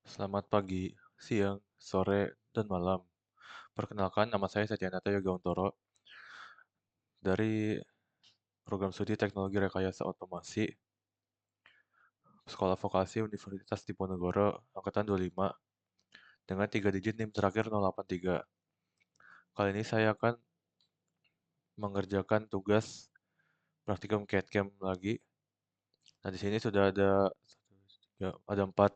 Selamat pagi, siang, sore, dan malam. Perkenalkan, nama saya Satyanata Yogauntoro dari Program Studi Teknologi Rekayasa Otomasi, Sekolah Vokasi Universitas Diponegoro, Angkatan 25, dengan 3 digit NIM terakhir 083. Kali ini saya akan mengerjakan tugas praktikum CAD/CAM lagi. Nah, di sini sudah ada 4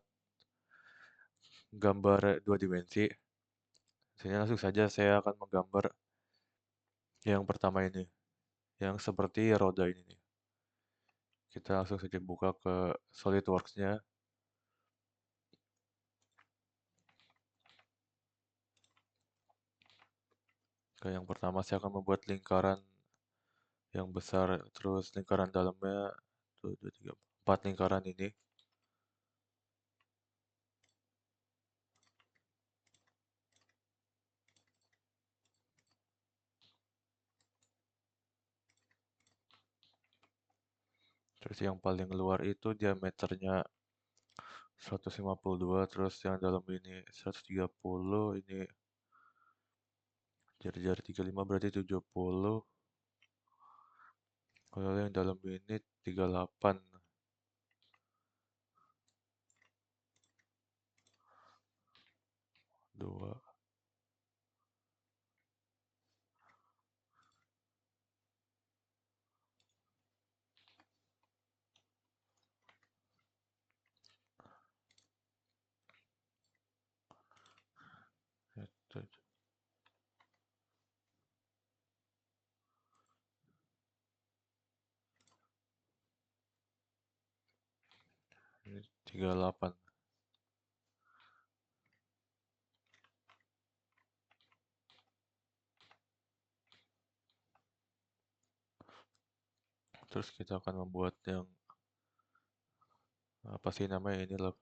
gambar 2 dimensi. Di sini langsung saja saya akan menggambar yang pertama ini, yang seperti roda ini nih. Kita langsung saja buka ke SolidWorks-nya. Yang pertama saya akan membuat lingkaran yang besar, terus lingkaran dalamnya 1, 2, 3, 4 lingkaran ini. Terus yang paling luar itu diameternya 152, terus yang dalam ini 130, ini jari-jari 35 berarti 70. Kalau yang dalam ini 38, 2, 38. Terus kita akan membuat yang apa sih namanya ini loh,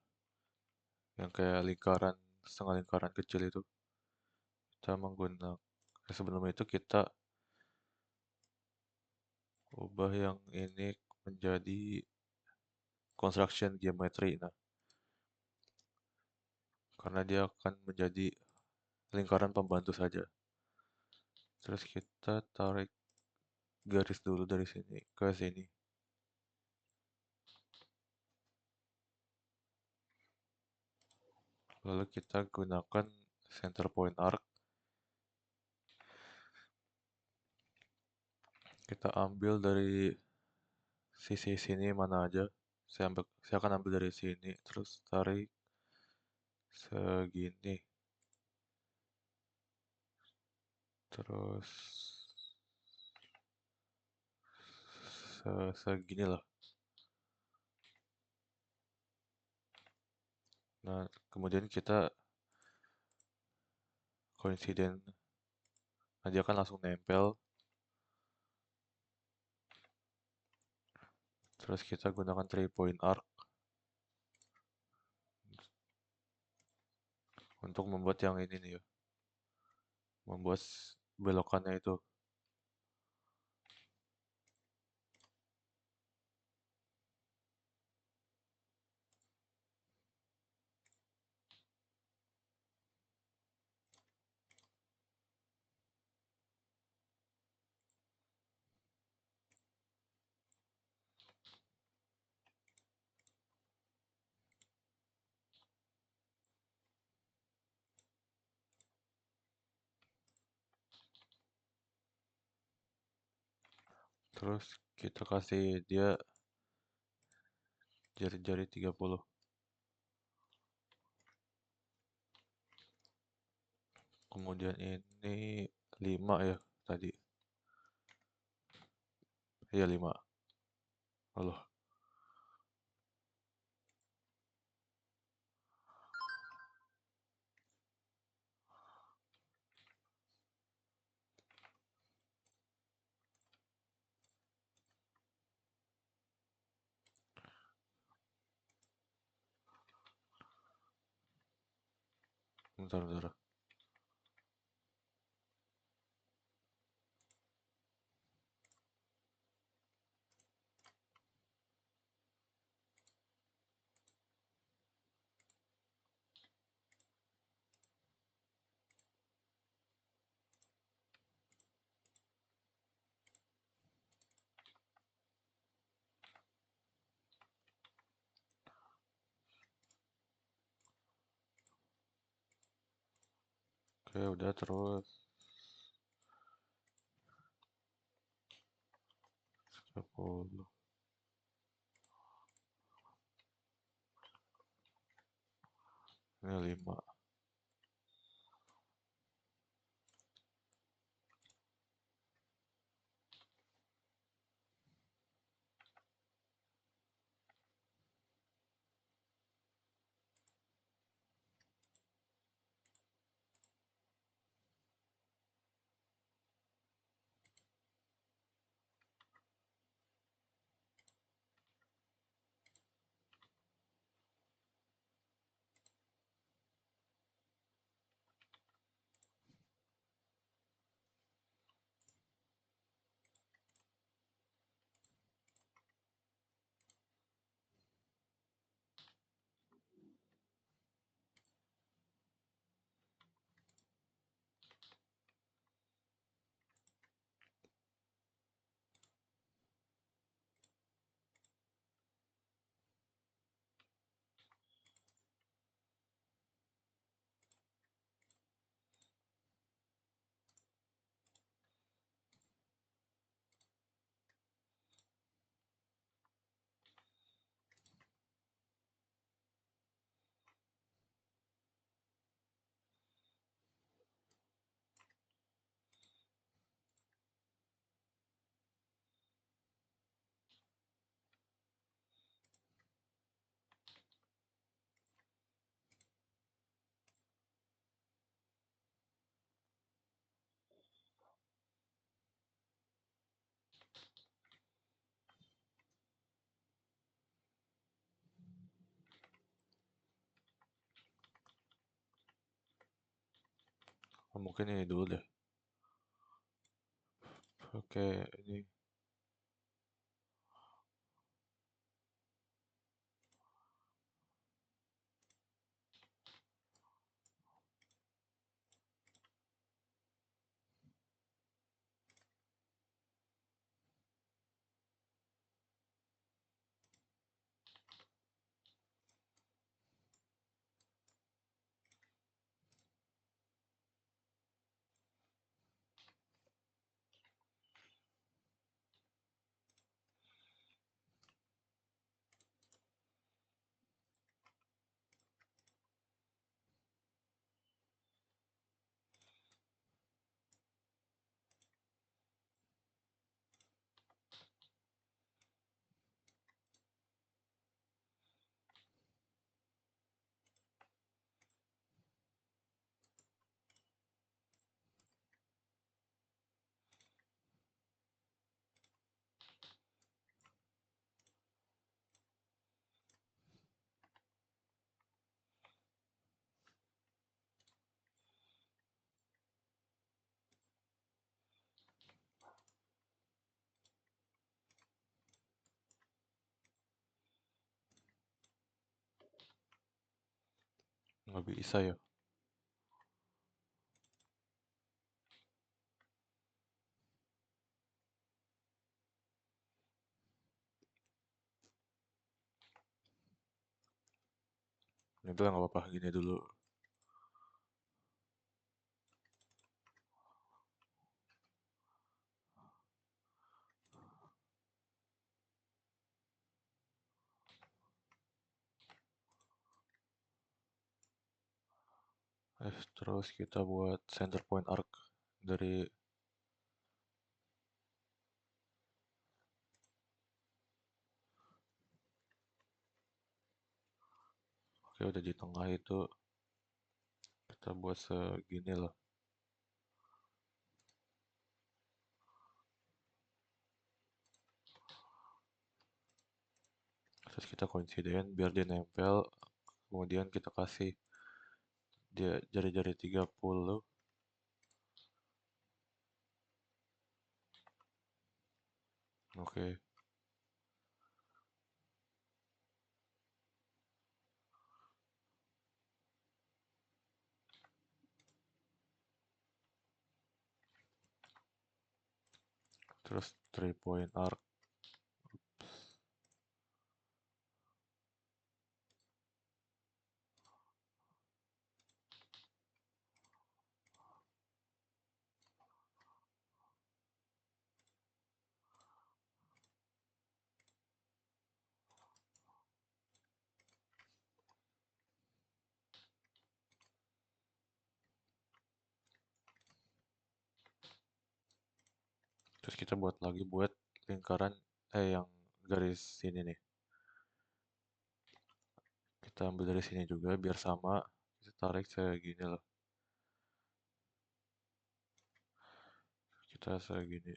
yang kayak lingkaran, setengah lingkaran kecil itu. Kita menggunakan sebelum itu kita ubah yang ini menjadi construction geometry. Nah, karena dia akan menjadi lingkaran pembantu saja. Terus kita tarik garis dulu dari sini ke sini. Lalu kita gunakan center point arc. Kita ambil dari sisi sini mana aja. Saya akan ambil dari sini, terus tarik segini. Terus segini lah. Nah, kemudian kita coincident, nah dia akan langsung nempel. Terus kita gunakan 3 point arc untuk membuat yang ini nih ya. Membuat belokannya itu. Terus kita kasih dia jari-jari 30. Kemudian ini 5 ya tadi. Iya 5. Halo, bentar, bentar. Oke, udah terus 10. Ini 5. Oh, mungkin ini dulu deh. Oke, ini nggak bisa ya. Itu nggak apa-apa, gini dulu. Terus kita buat center point arc dari. Oke, udah di tengah itu kita buat segini lah. Terus kita coincident biar dia nempel. Kemudian kita kasih dia jari-jari 30. Oke, terus 3 point arc. Terus kita buat lagi buat lingkaran yang garis sini nih. Kita ambil dari sini juga biar sama. Kita tarik segini loh. Kita segini.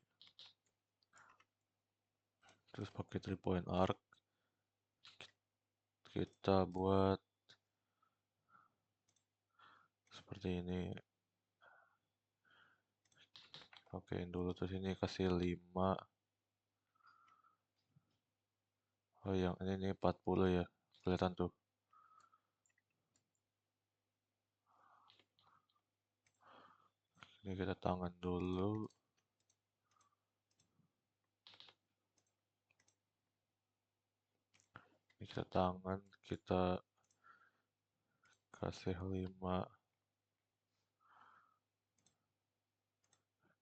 Terus pakai 3 point arc. Kita buat seperti ini. Okein dulu terus ini kasih 5. Oh yang ini nih 40 ya. Kelihatan tuh. Ini kita tangan dulu. Ini kita tangan, kita kasih 5.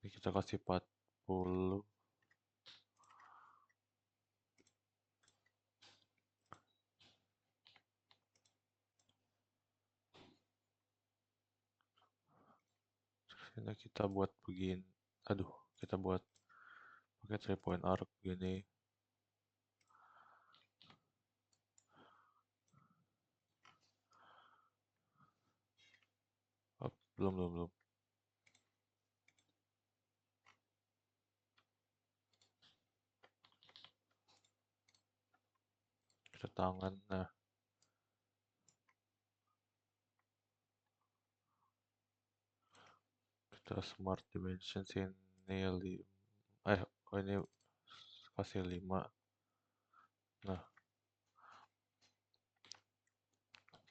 Ini kita kasih 40. Terus ini kita buat begini. Aduh, kita buat pakai 3 point arc gini. Oh, belum. Kita tangan. Nah, kita smart dimension sini oh ini kasih 5. Nah,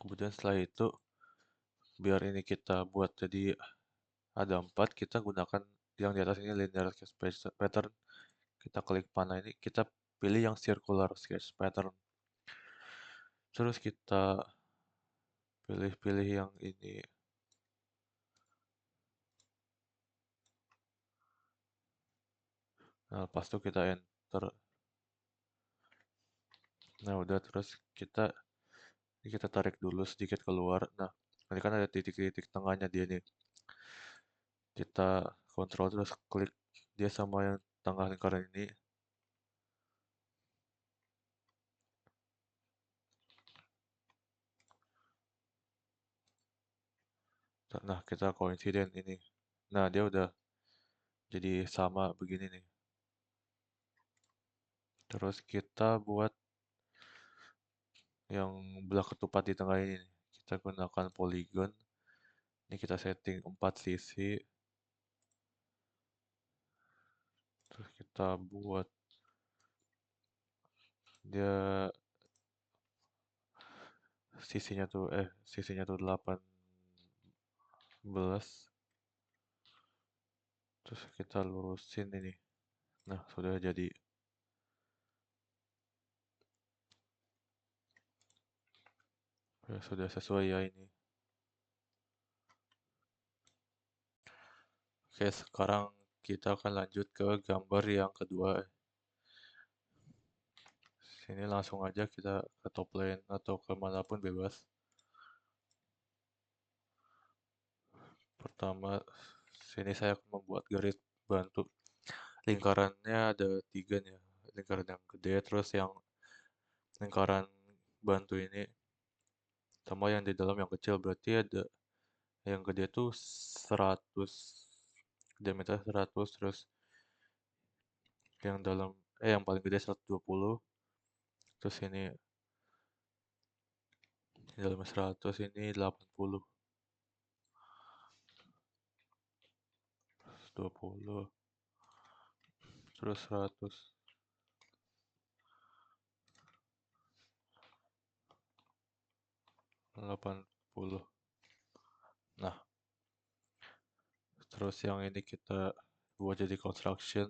kemudian setelah itu biar ini kita buat jadi ada 4, kita gunakan yang di atas ini linear sketch pattern. Kita klik panah ini, kita pilih yang circular sketch pattern. Terus kita pilih-pilih yang ini. Nah, pas itu kita enter. Nah, udah terus kita tarik dulu sedikit keluar. Nah, ini kan ada titik-titik tengahnya dia nih. Kita kontrol terus klik dia sama yang tengah lingkaran ini. Nah, kita coincident ini. Nah, dia udah jadi sama begini nih. Terus kita buat yang belah ketupat di tengah ini nih. Kita gunakan polygon. Ini kita setting 4 sisi. Terus kita buat dia sisinya tuh 18. Terus kita lurusin ini. Nah, sudah jadi. Ya, sudah sesuai ya ini. Oke, sekarang kita akan lanjut ke gambar yang kedua. Sini langsung aja kita ke top lane atau ke manapun bebas. Pertama, sini saya akan membuat garis bantu. Lingkarannya ada 3 nih ya. Lingkaran yang gede, terus yang lingkaran bantu ini sama yang di dalam yang kecil. Berarti ada yang gede tuh 100, diameter 100, terus yang paling gede 120, terus ini di dalamnya 100, ini 80, 120, terus 100, 80. Nah, terus yang ini kita buat jadi construction.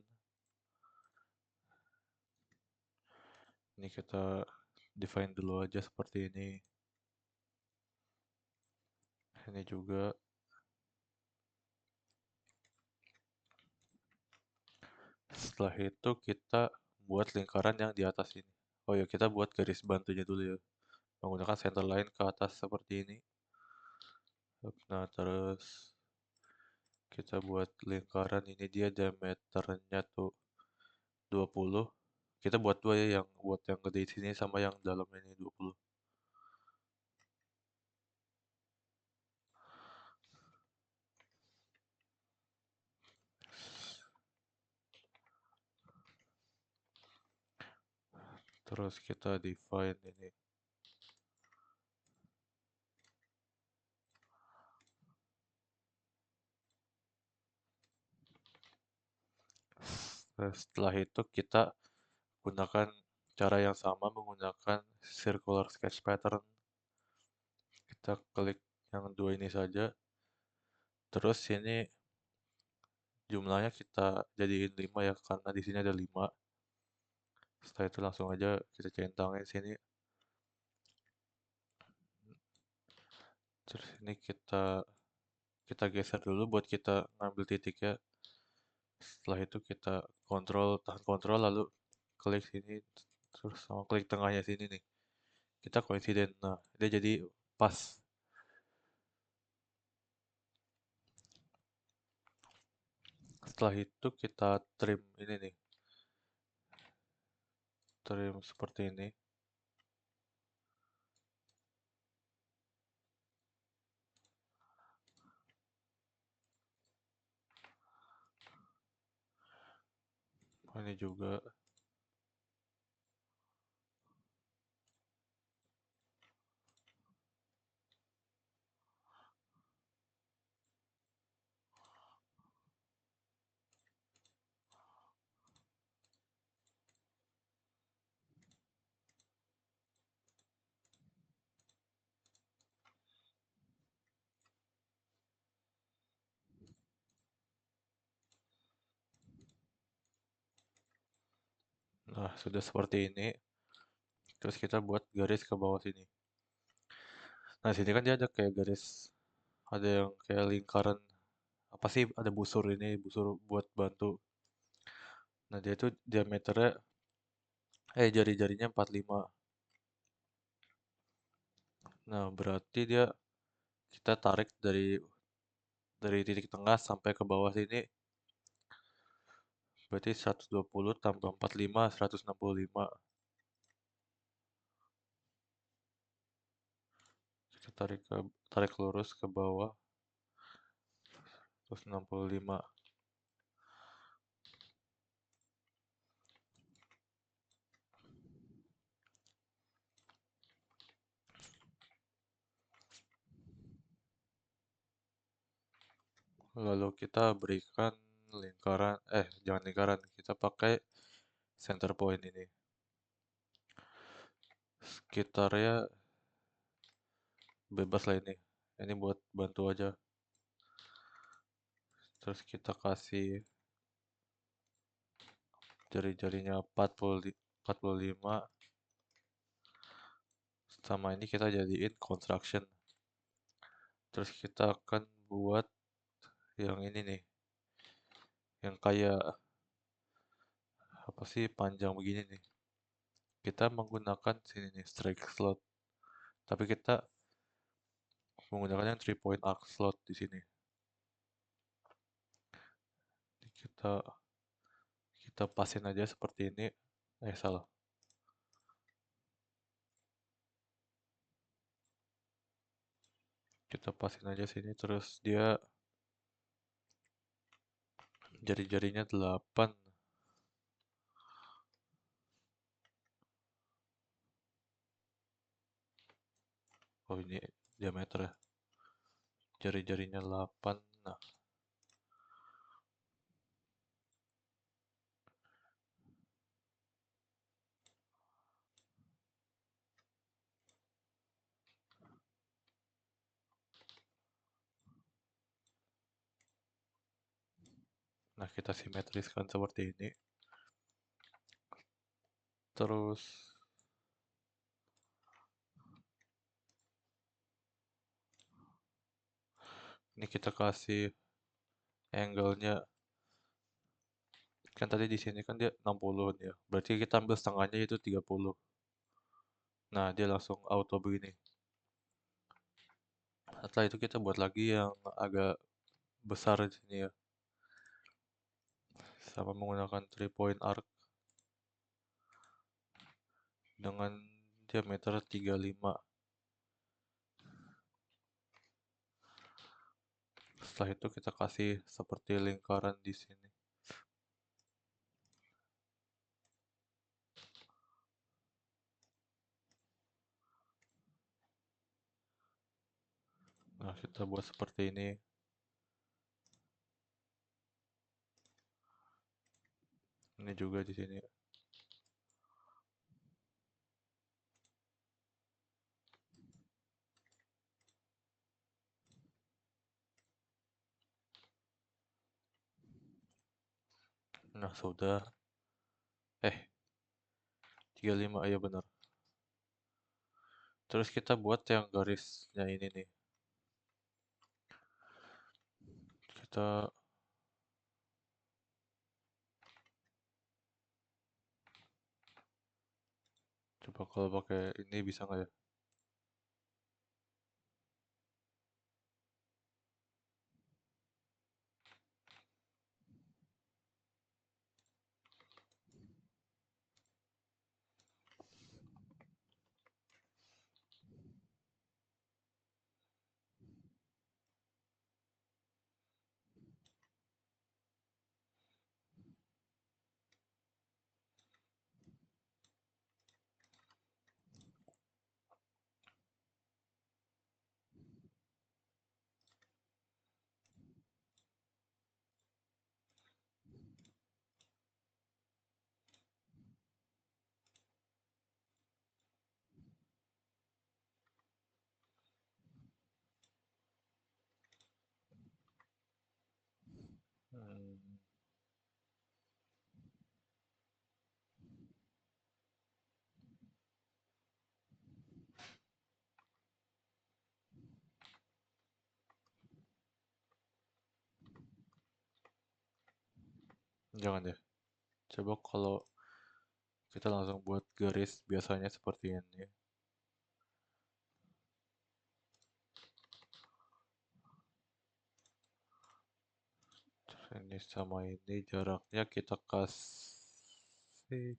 Ini kita define dulu aja seperti ini. Ini juga. Setelah itu kita buat lingkaran yang di atas ini. Oh ya, kita buat garis bantunya dulu ya. Menggunakan center line ke atas seperti ini. Nah, terus kita buat lingkaran ini, dia diameternya tuh 20. Kita buat dua ya, yang buat yang gede di sini sama yang dalam ini 20. Terus kita define ini. Setelah itu kita gunakan cara yang sama menggunakan circular sketch pattern. Kita klik yang dua ini saja. Terus sini jumlahnya kita jadiin 5 ya, karena di sini ada 5. Setelah itu langsung aja kita centangin sini. Terus ini kita geser dulu buat kita ngambil titiknya. Setelah itu kita tahan kontrol lalu klik sini, terus sama klik tengahnya sini nih. Kita coincident. Nah, dia jadi pas. Setelah itu kita trim ini nih. Trim seperti ini. Ini juga. Nah, sudah seperti ini. Terus kita buat garis ke bawah sini. Nah, sini kan dia ada kayak garis, ada yang kayak lingkaran, apa sih, ada busur ini, busur buat bantu. Nah, dia itu diameternya, jari-jarinya 45. Nah, berarti kita tarik dari titik tengah sampai ke bawah sini, berarti 120 tambah 45, 165. Kita tarik lurus ke bawah, 165. Lalu kita berikan lingkaran, jangan lingkaran, kita pakai center point ini. Sekitarnya bebas lah ini. Ini buat bantu aja. Terus kita kasih jari-jarinya 45. Sama ini kita jadiin construction. Terus kita akan buat yang ini nih. Yang kayak apa sih, panjang begini nih. Kita menggunakan sini nih strike slot. Tapi kita menggunakan yang 3 point arc slot di sini. Kita kita pasin aja seperti ini. Salah. Kita pasin aja sini, terus dia jari-jarinya 8. Oh, ini diameter ya. Jari-jarinya 8. Nah, kita simetriskan seperti ini. Terus ini kita kasih angle-nya, kan tadi di sini kan dia 60 ya. Berarti kita ambil setengahnya itu 30. Nah, dia langsung auto begini. Setelah itu kita buat lagi yang agak besar di sini ya, sama menggunakan 3 point arc dengan diameter 35. Setelah itu kita kasih seperti lingkaran di sini. Nah, kita buat seperti ini. Ini juga di sini. Nah, sudah. 35, ya benar. Terus kita buat yang garisnya ini nih. Kita coba kalau pakai ini bisa nggak ya? Hmm, jangan deh. Coba kalau kita langsung buat garis biasanya seperti ini. Terus ini sama ini jaraknya kita kasih.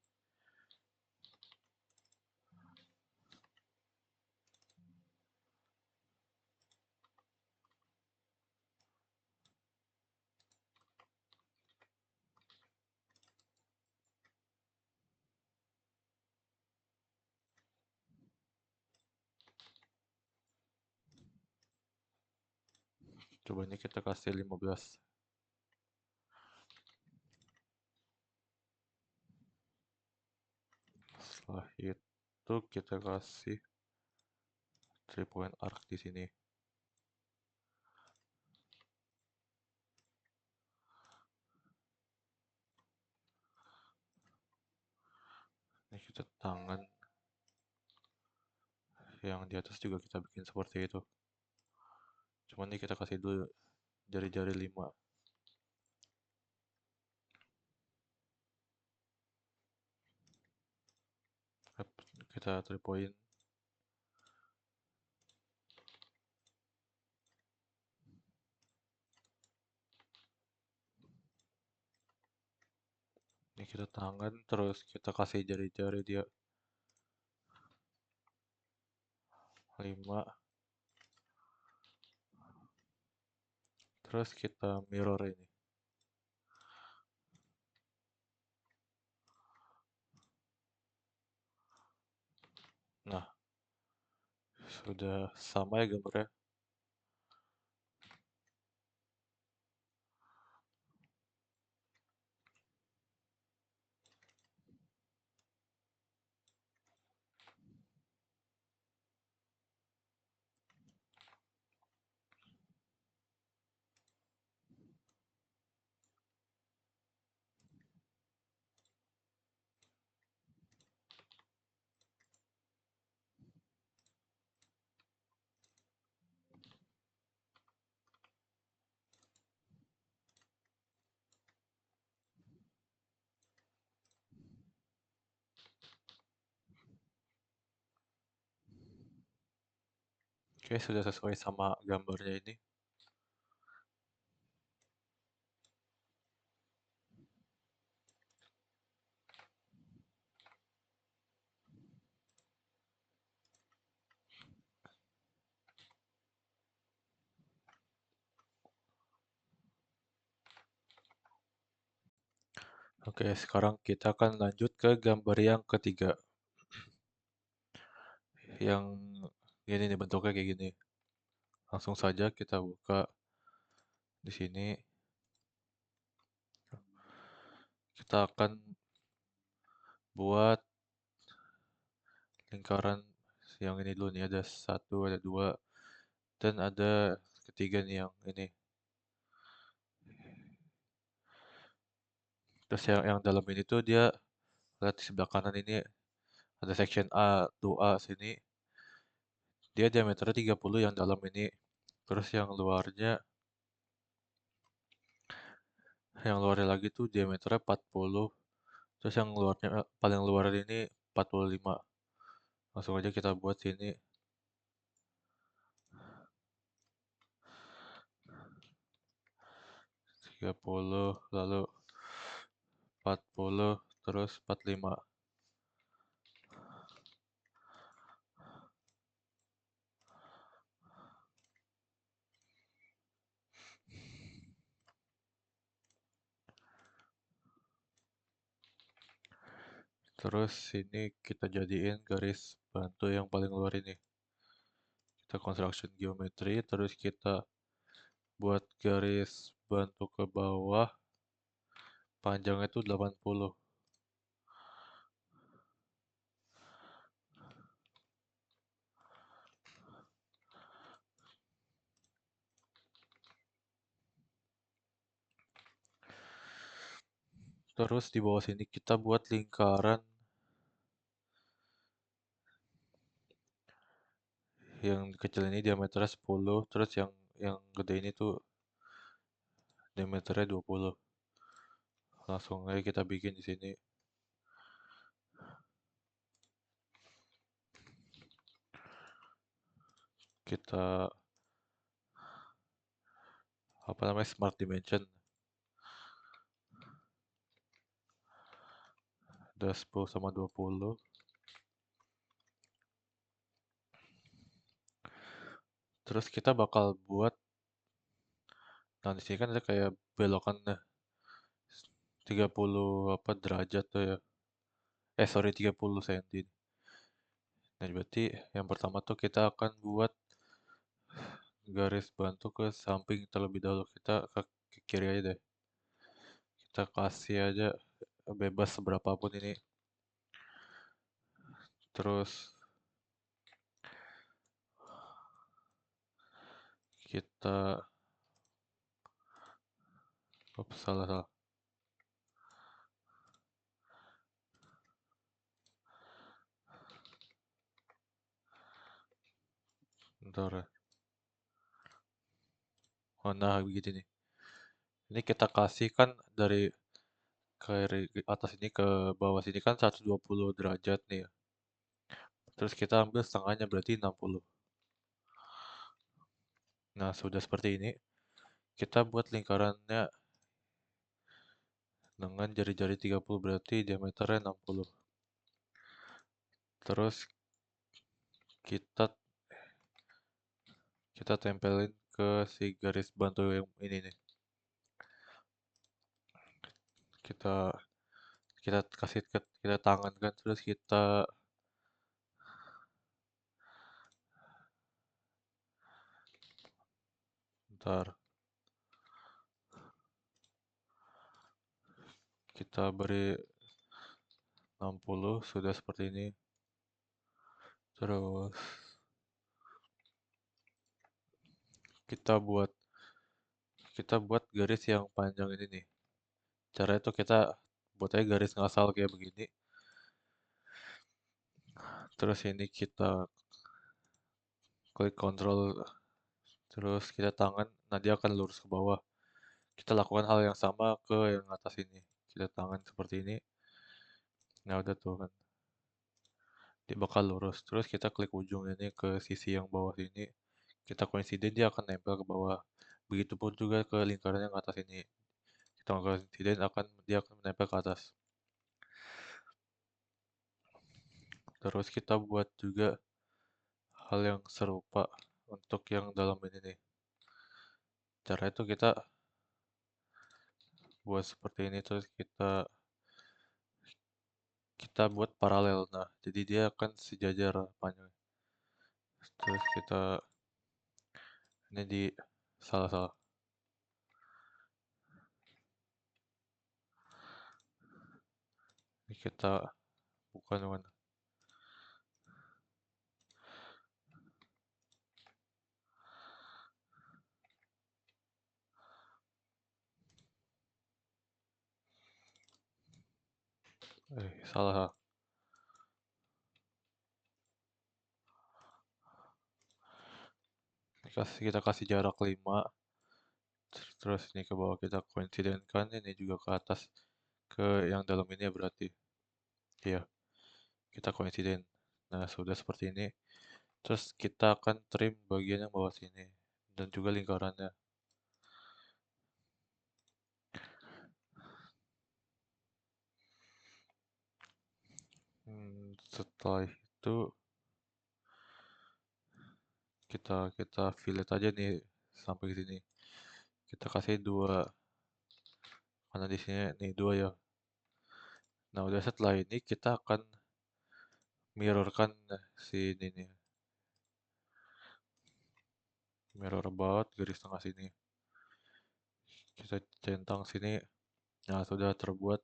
Coba ini kita kasih 15. Setelah itu kita kasih 3 point arc di sini. Ini kita tangan yang di atas juga kita bikin seperti itu. Cuman ini kita kasih dulu jari-jari 5. Kita 3 point. Ini kita tangan terus kita kasih jari-jari dia 5. Terus kita mirror ini. Nah, sudah sama ya gambarnya. Oke, sudah sesuai sama gambarnya ini. Oke, sekarang kita akan lanjut ke gambar yang ketiga. Yang ini nih bentuknya kayak gini. Langsung saja kita buka di sini. Kita akan buat lingkaran yang ini dulu nih. Ada satu, ada dua, dan ada ketiga nih yang ini. Terus yang dalam ini tuh dia lihat di sebelah kanan ini ada section A, 2A sini. Dia diameternya 30 yang dalam ini. Terus yang luarnya lagi tuh diameternya 40. Terus yang luarnya paling luar ini 45. Langsung aja kita buat sini 30, lalu 40, terus 45. Terus sini kita jadiin garis bantu yang paling luar ini. Kita construction geometry, terus kita buat garis bantu ke bawah, panjangnya itu 80. Terus di bawah sini kita buat lingkaran yang kecil ini diameternya 10, terus yang gede ini tuh diameternya 20. Langsung aja kita bikin di sini. Kita apa namanya smart dimension. Ada 10 sama 20. Terus kita bakal buat, nah di sini kan ada kayak belokan 30 apa derajat tuh ya. Sorry 30 cm. Nah, berarti yang pertama tuh kita akan buat garis bantu ke samping terlebih dahulu. Kita ke kiri aja deh. Kita kasih aja bebas seberapapun ini. Terus kita, salah salah. Bentar ya. Oh, nah begitu nih. Ini kita kasih kan dari atas ini ke bawah sini kan 120 derajat nih ya. Terus kita ambil setengahnya berarti 60. Nah, sudah seperti ini. Kita buat lingkarannya dengan jari-jari 30 berarti diameternya 60. Terus kita kita tempelin ke si garis bantu yang ini nih. Kita kita kasih kita tangan kan terus kita ntar kita beri 60 sudah seperti ini. Terus kita buat kita buat garis yang panjang ini nih. Caranya tuh kita buat aja garis ngasal kayak begini. Terus ini kita klik kontrol, terus kita tangan, nah dia akan lurus ke bawah. Kita lakukan hal yang sama ke yang atas ini. Kita tangan seperti ini. Nah udah tuh kan. Dia bakal lurus. Terus kita klik ujung ini ke sisi yang bawah sini. Kita coincident dia akan nempel ke bawah. Begitupun juga ke lingkaran yang atas ini. Kita coincident dia akan menempel ke atas. Terus kita buat juga hal yang serupa untuk yang dalam ini nih. Cara itu kita buat seperti ini terus kita kita buat paralel. Nah, jadi dia akan sejajar panjang. Terus kita ini di salah-salah. Ini kita bukan bukan. Salah. Kita kasih jarak 5. Terus ini ke bawah kita coincident kan, ini juga ke atas ke yang dalam ini ya berarti. Iya, kita coincident. Nah, sudah seperti ini. Terus kita akan trim bagian yang bawah sini dan juga lingkarannya. Setelah itu kita fillet aja nih sampai ke sini. Kita kasih 2 karena di sini nih 2 ya. Nah, udah setelah ini kita akan mirrorkan si ini nih. Mirror about garis tengah sini. Kita centang sini. Nah, sudah terbuat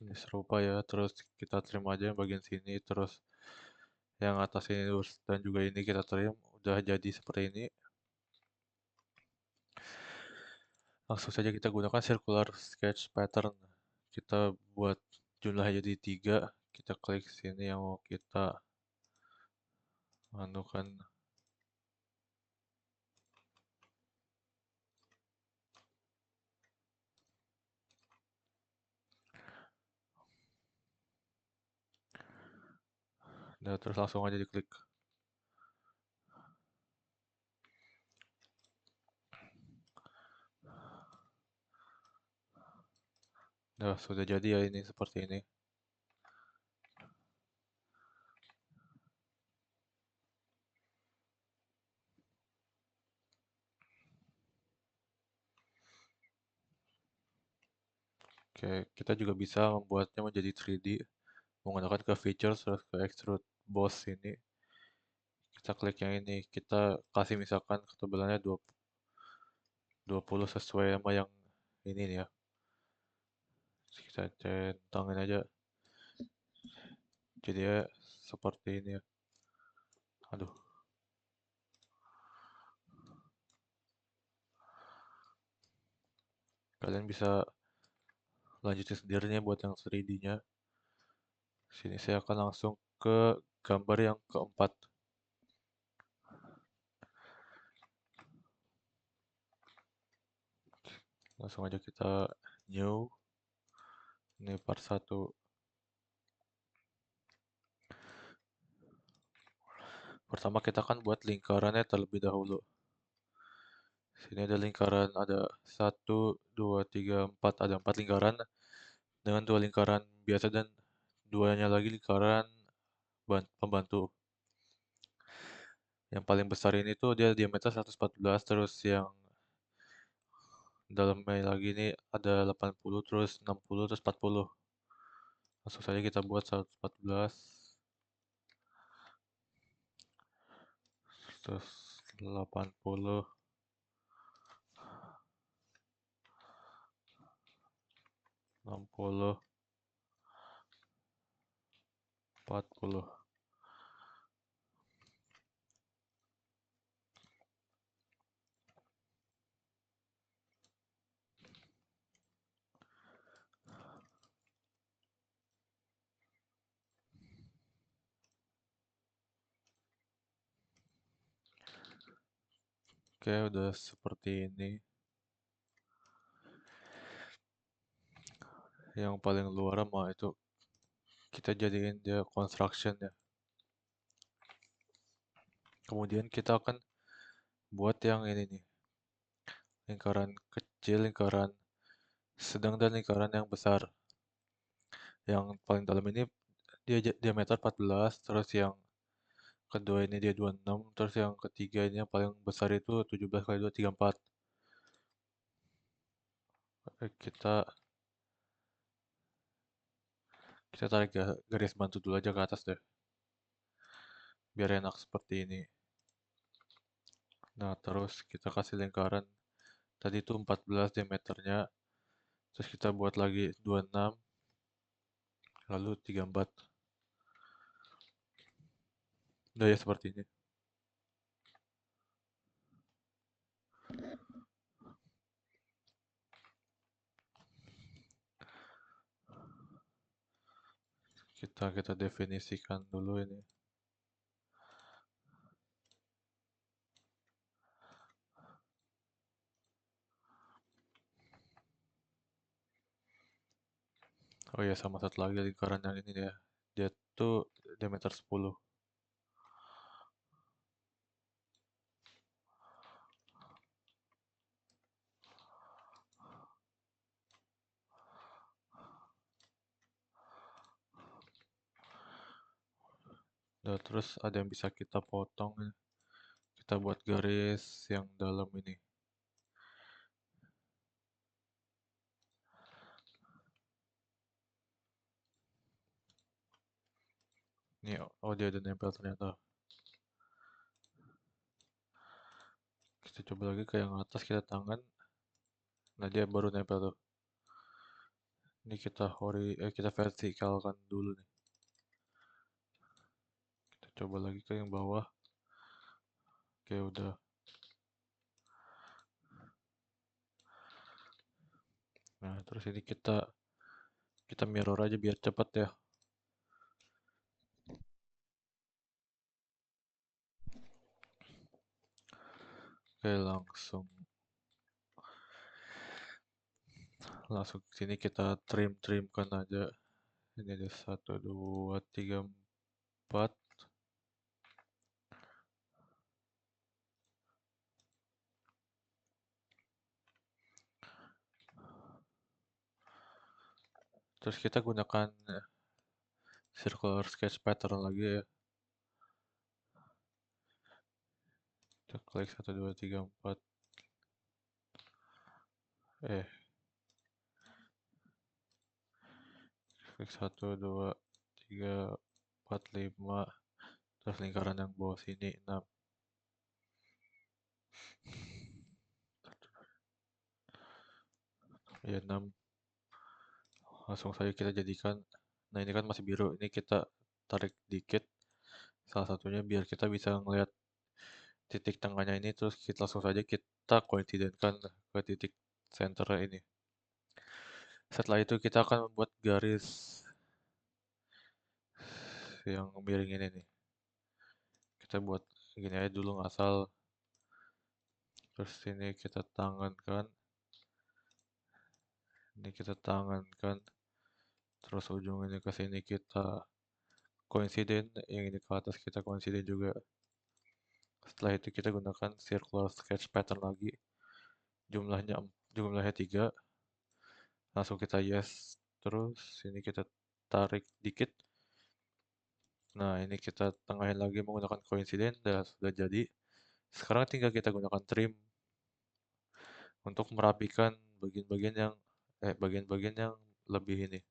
ini serupa ya. Terus kita trim aja yang bagian sini, terus yang atas ini dan juga ini kita trim. Udah jadi seperti ini. Langsung saja kita gunakan circular sketch pattern. Kita buat jumlahnya jadi 3. Kita klik sini yang mau kita anukan. Nah, terus langsung aja diklik. Nah, sudah jadi ya ini seperti ini. Oke, kita juga bisa membuatnya menjadi 3D menggunakan ke features terus ke extrude boss ini. Kita klik yang ini, kita kasih misalkan ketebalannya 20 sesuai sama yang ini nih ya. Kita centangin aja. Jadi ya seperti ini ya. Aduh, kalian bisa lanjutin sendiri nih buat yang 3D-nya. Sini saya akan langsung ke gambar yang keempat. Langsung aja kita new. Ini part 1. Pertama kita akan buat lingkarannya terlebih dahulu. Sini ada lingkaran, ada 1, 2, 3, 4, ada 4 lingkaran dengan 2 lingkaran biasa dan 2-nya lagi lingkaran pembantu. Yang paling besar ini tuh dia diameter 114, terus yang dalamnya lagi ini ada 80, terus 60, terus 40. Langsung saja kita buat 114, terus 80, 60, 40. Oke, udah seperti ini. Yang paling luar mah itu kita jadiin dia construction ya. Kemudian kita akan buat yang ini nih. Lingkaran kecil, lingkaran sedang, dan lingkaran yang besar. Yang paling dalam ini dia diameter 14, terus yang kedua ini dia 26, terus yang ketiga ini yang paling besar itu 17 kali 2, 34. Kita Kita tarik garis bantu dulu aja ke atas deh, biar enak seperti ini. Nah, terus kita kasih lingkaran. Tadi itu 14 diameternya, terus kita buat lagi 26, lalu 34. Udah ya seperti ini. Kita definisikan dulu ini. Oh ya, sama satu lagi lingkaran yang ini ya. Dia tuh diameter 10. Nah, terus ada yang bisa kita potong ya. Kita buat garis yang dalam ini. Ini, oh dia ada nempel ternyata. Kita coba lagi ke yang atas, kita tangan. Nah, dia baru nempel tuh. Ini kita vertikalkan dulu nih. Kita coba lagi ke yang bawah. Oke, udah. Nah, terus ini kita mirror aja biar cepet ya. Oke, langsung sini kita trimkan aja. Ini ada 1, 2, 3, 4. Terus kita gunakan circular sketch pattern lagi ya. Kita klik 1, 2, 3, 4. Klik 1, 2, 3, 4, 5. Terus lingkaran yang bawah sini 6. Ya 6. Langsung saja kita jadikan. Nah, ini kan masih biru. Ini kita tarik dikit. Salah satunya biar kita bisa ngelihat titik tengahnya ini, terus kita langsung saja kita koinsidenkan ke titik center ini. Setelah itu kita akan membuat garis yang miring ini nih. Kita buat gini aja dulu ngasal. Terus ini kita tangankan. Ini kita tangankan. Terus ujung ini ke sini kita coincident, yang ini ke atas kita coincident juga. Setelah itu kita gunakan circular sketch pattern lagi. Jumlahnya 3. Langsung kita yes. Terus ini kita tarik dikit. Nah, ini kita tengahin lagi menggunakan coincident dan sudah jadi. Sekarang tinggal kita gunakan trim untuk merapikan bagian-bagian yang lebih ini.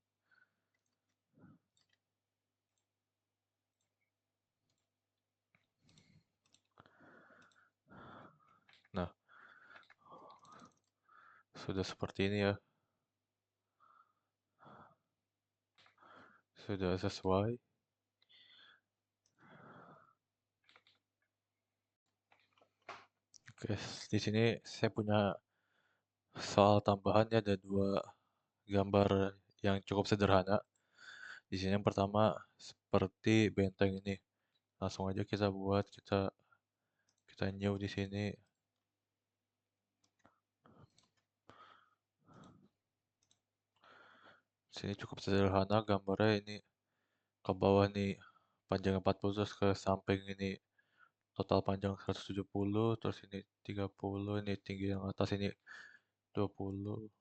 Nah, sudah seperti ini ya. Sudah sesuai. Oke, di sini saya punya soal tambahannya, ada 2 gambar yang cukup sederhana. Di sini yang pertama seperti benteng ini. Langsung aja kita buat, kita new di sini. Sini cukup sederhana gambarnya, ini ke bawah nih panjang 40, terus ke samping ini total panjang 170, terus ini 30, ini tinggi yang atas ini 20.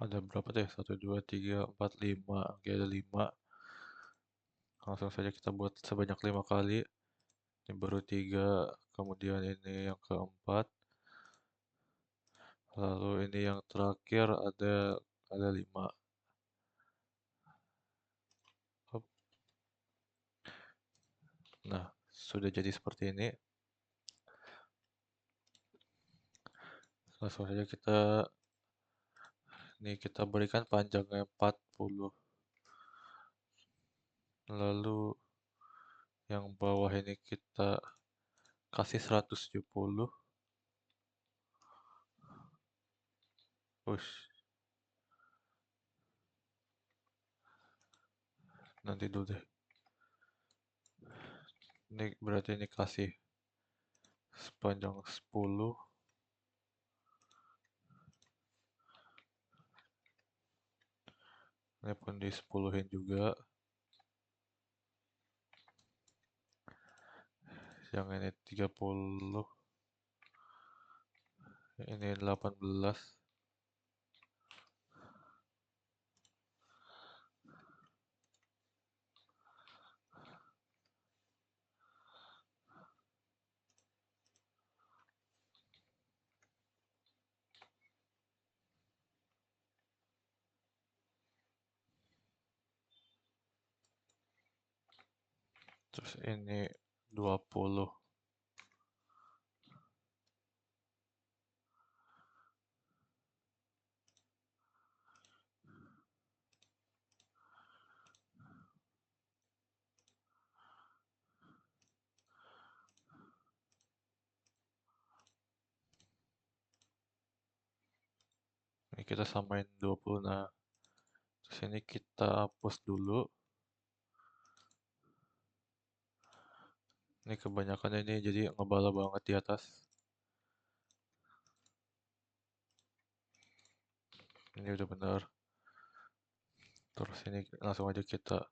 Ada berapa deh? 1, 2, 3, 4, 5. Oke, ada 5. Langsung saja kita buat sebanyak 5 kali. Ini baru 3. Kemudian ini yang keempat. Lalu ini yang terakhir ada 5. Hop. Nah, sudah jadi seperti ini. Langsung saja kita berikan panjangnya 40. Lalu yang bawah ini kita kasih 170. Ush, nanti dulu deh. Ini berarti ini kasih sepanjang 10. Ini pun di 10-in juga. Yang ini 30. Ini 18. Terus ini 20. Ini kita samain 20. Nah, terus ini kita hapus dulu. Ini kebanyakan ini jadi ngebala banget di atas. Ini udah benar. Terus ini langsung aja kita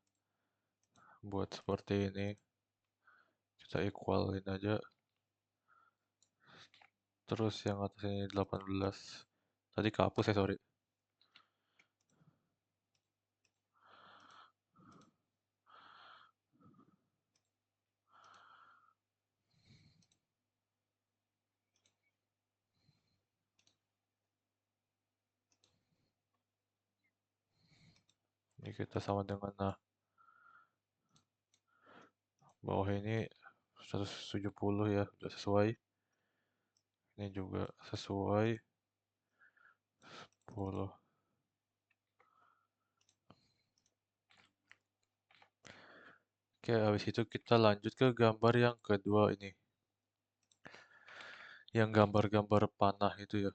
buat seperti ini. Kita equalin aja. Terus yang atas ini 18. Tadi kehapus ya, sorry. Ini kita sama dengan, nah, bawah ini 170 ya, udah sesuai. Ini juga sesuai 10. Oke, habis itu kita lanjut ke gambar yang kedua ini. Yang gambar-gambar panah itu ya.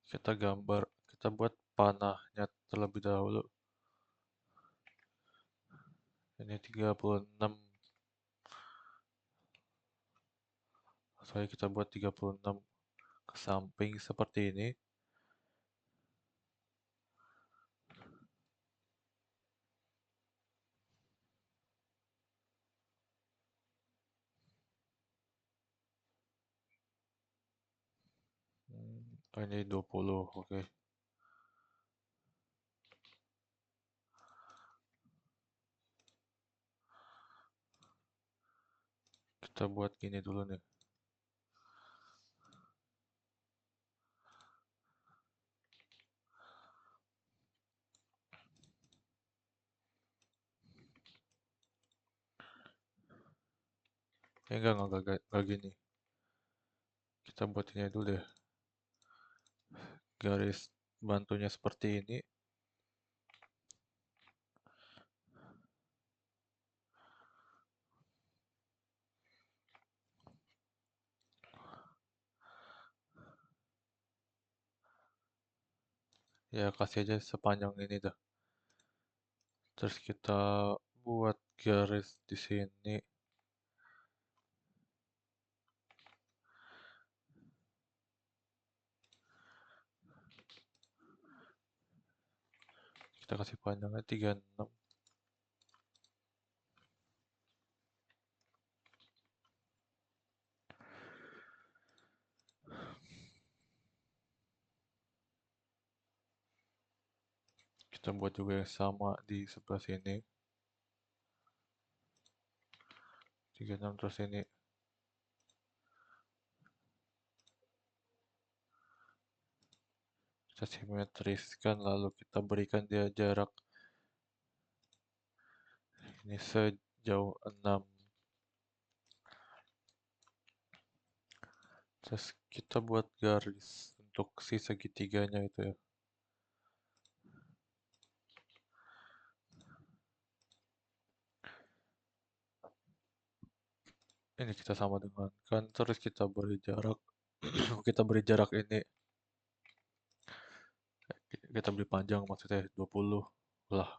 Kita buat panahnya terlebih dahulu. Ini 36. Saya kita buat 36 ke samping seperti ini. Oh, ini 20, oke. Kita buat gini dulu nih. Enggak gini. Kita buat ini dulu deh. Garis bantunya seperti ini. Ya, kasih aja sepanjang ini dah. Terus kita buat garis di sini. Kita kasih panjangnya 36. Kita buat juga yang sama di sebelah sini. 36 terus ini. Kita simetriskan lalu kita berikan dia jarak ini sejauh 6. Terus kita buat garis untuk si segitiganya itu ya. Ini kita sama dengan kan, terus kita beri jarak kita beri jarak ini, kita beri panjang maksudnya 20 lah.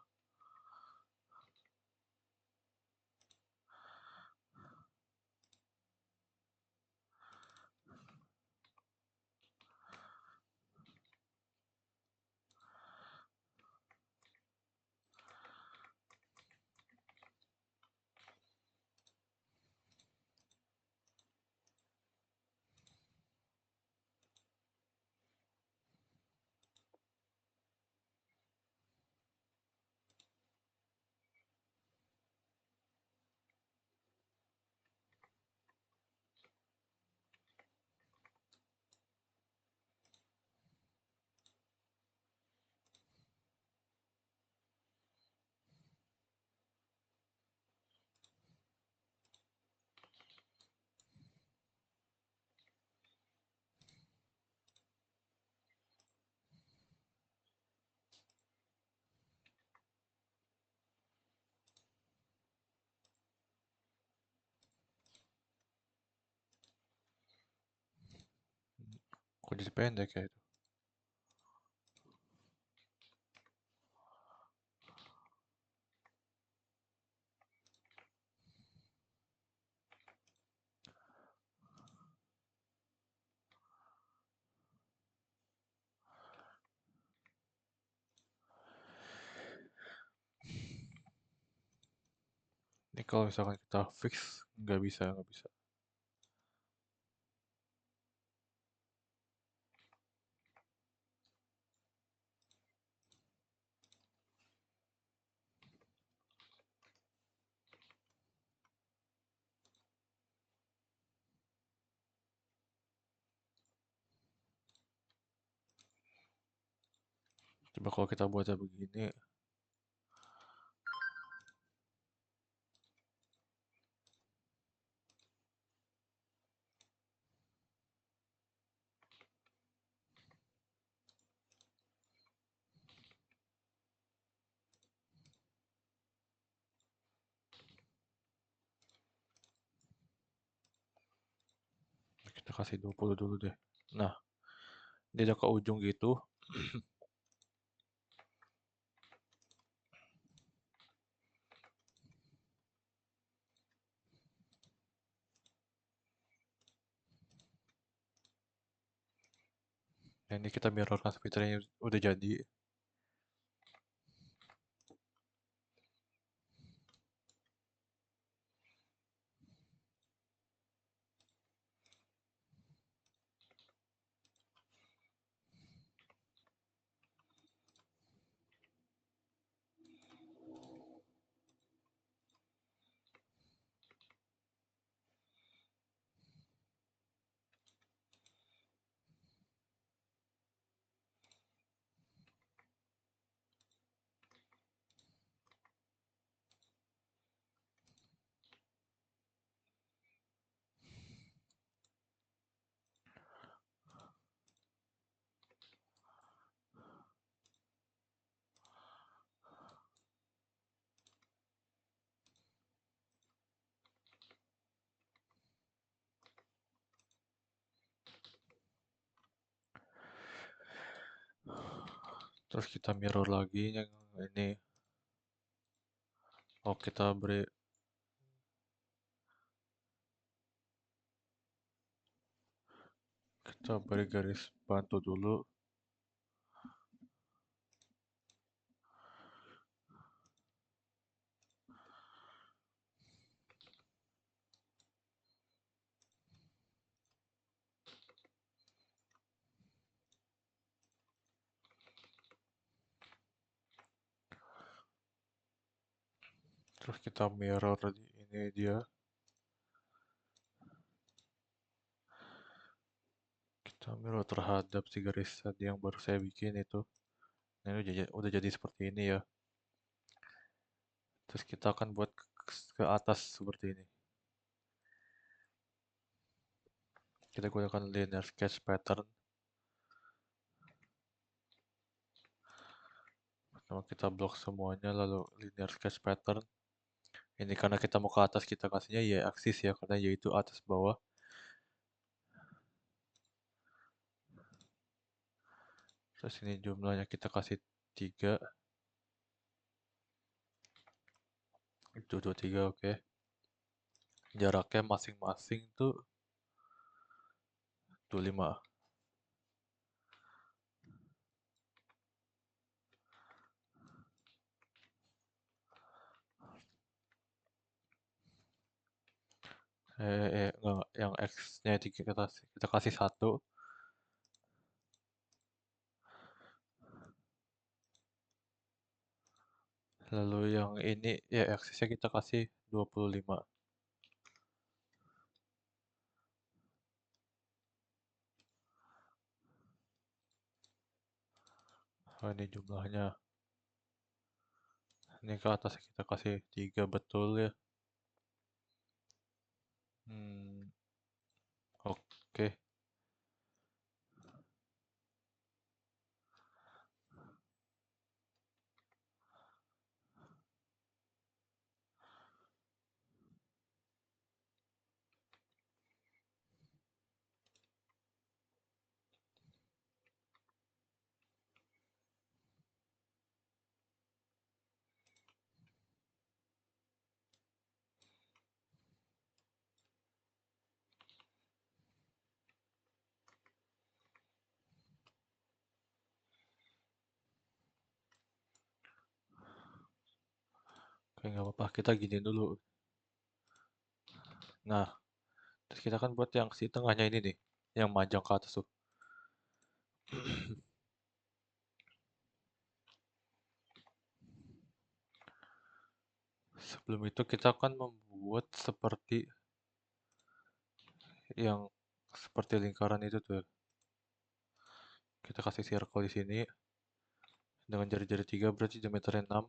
Kok jadi pendek ya itu. Ini kalau misalkan kita fix nggak bisa, nggak bisa. Coba kalau kita buatnya begini, kita kasih 20 dulu deh. Nah, dia udah ke ujung gitu. Nah, ini kita mirrorkan fiturnya udah jadi. Terus kita mirror lagi yang ini. Oh, kita beri garis bantu dulu. Terus kita mirror ini dia. Kita mirror terhadap si garis tadi yang baru saya bikin itu. Nah, ini udah jadi seperti ini ya. Terus kita akan buat ke atas seperti ini. Kita gunakan linear sketch pattern. Pertama kita blok semuanya, lalu linear sketch pattern. Ini karena kita mau ke atas, kita kasihnya y aksis ya, karena yaitu atas bawah. Terus ini jumlahnya kita kasih 3. Itu 23, oke. Jaraknya masing-masing tuh 25. Enggak, yang X-nya itu kita kasih 1. Lalu yang ini ya aksesnya kita kasih 25. Oh, ini jumlahnya. Ini ke atas kita kasih 3 betul ya. Oke. Oke, nggak apa-apa. Kita gini dulu. Nah, terus kita kan buat yang si tengahnya ini nih, yang majang ke atas tuh. Sebelum itu kita akan membuat seperti yang seperti lingkaran itu tuh. Kita kasih circle di sini dengan jari-jari 3 berarti diameternya 6.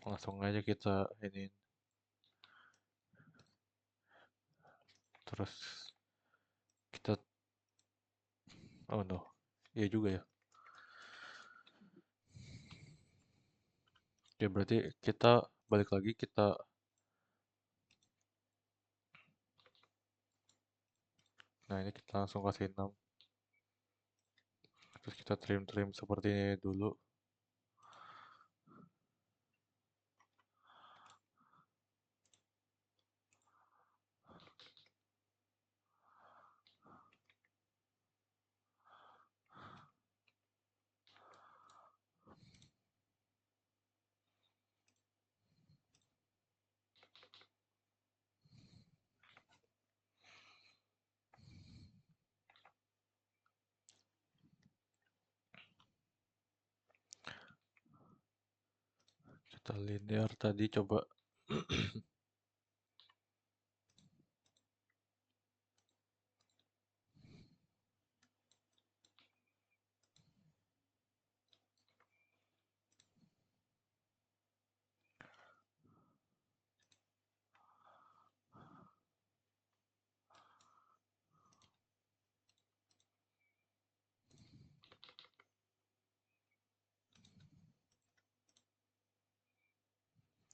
Langsung aja kita ini. Terus kita oh no. Iya juga ya. Ya berarti kita balik lagi kita nah ini kita langsung kasih 6. Terus kita trim-trim seperti ini dulu. Kita linear tadi coba.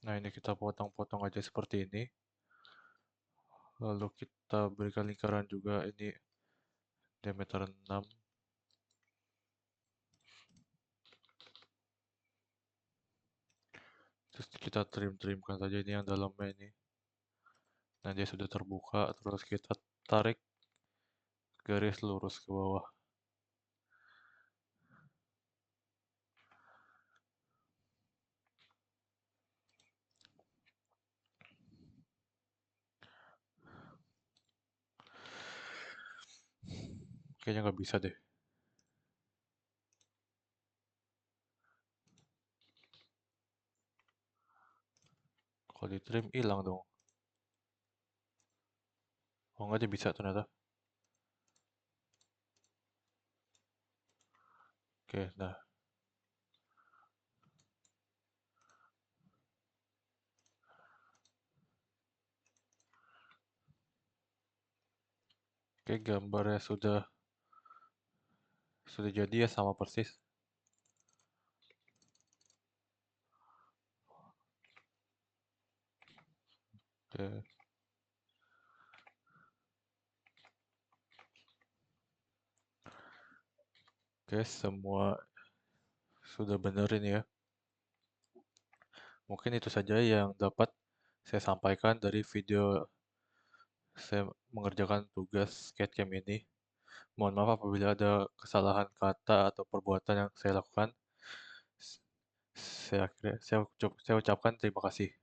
Nah ini kita potong-potong aja seperti ini. Lalu kita berikan lingkaran juga ini diameter 6. Terus kita trim-trimkan saja ini yang dalamnya ini. Nah dia sudah terbuka, terus kita tarik garis lurus ke bawah. Kayaknya nggak bisa deh. Kalau di trim hilang dong. Oh enggak, dia bisa ternyata. Oke, nah. Oke, gambarnya sudah jadi ya, sama persis. Oke, oke, semua sudah benar ini ya. Mungkin itu saja yang dapat saya sampaikan dari video saya mengerjakan tugas CAD-CAM ini. Mohon maaf apabila ada kesalahan kata atau perbuatan yang saya lakukan. Saya ucapkan terima kasih.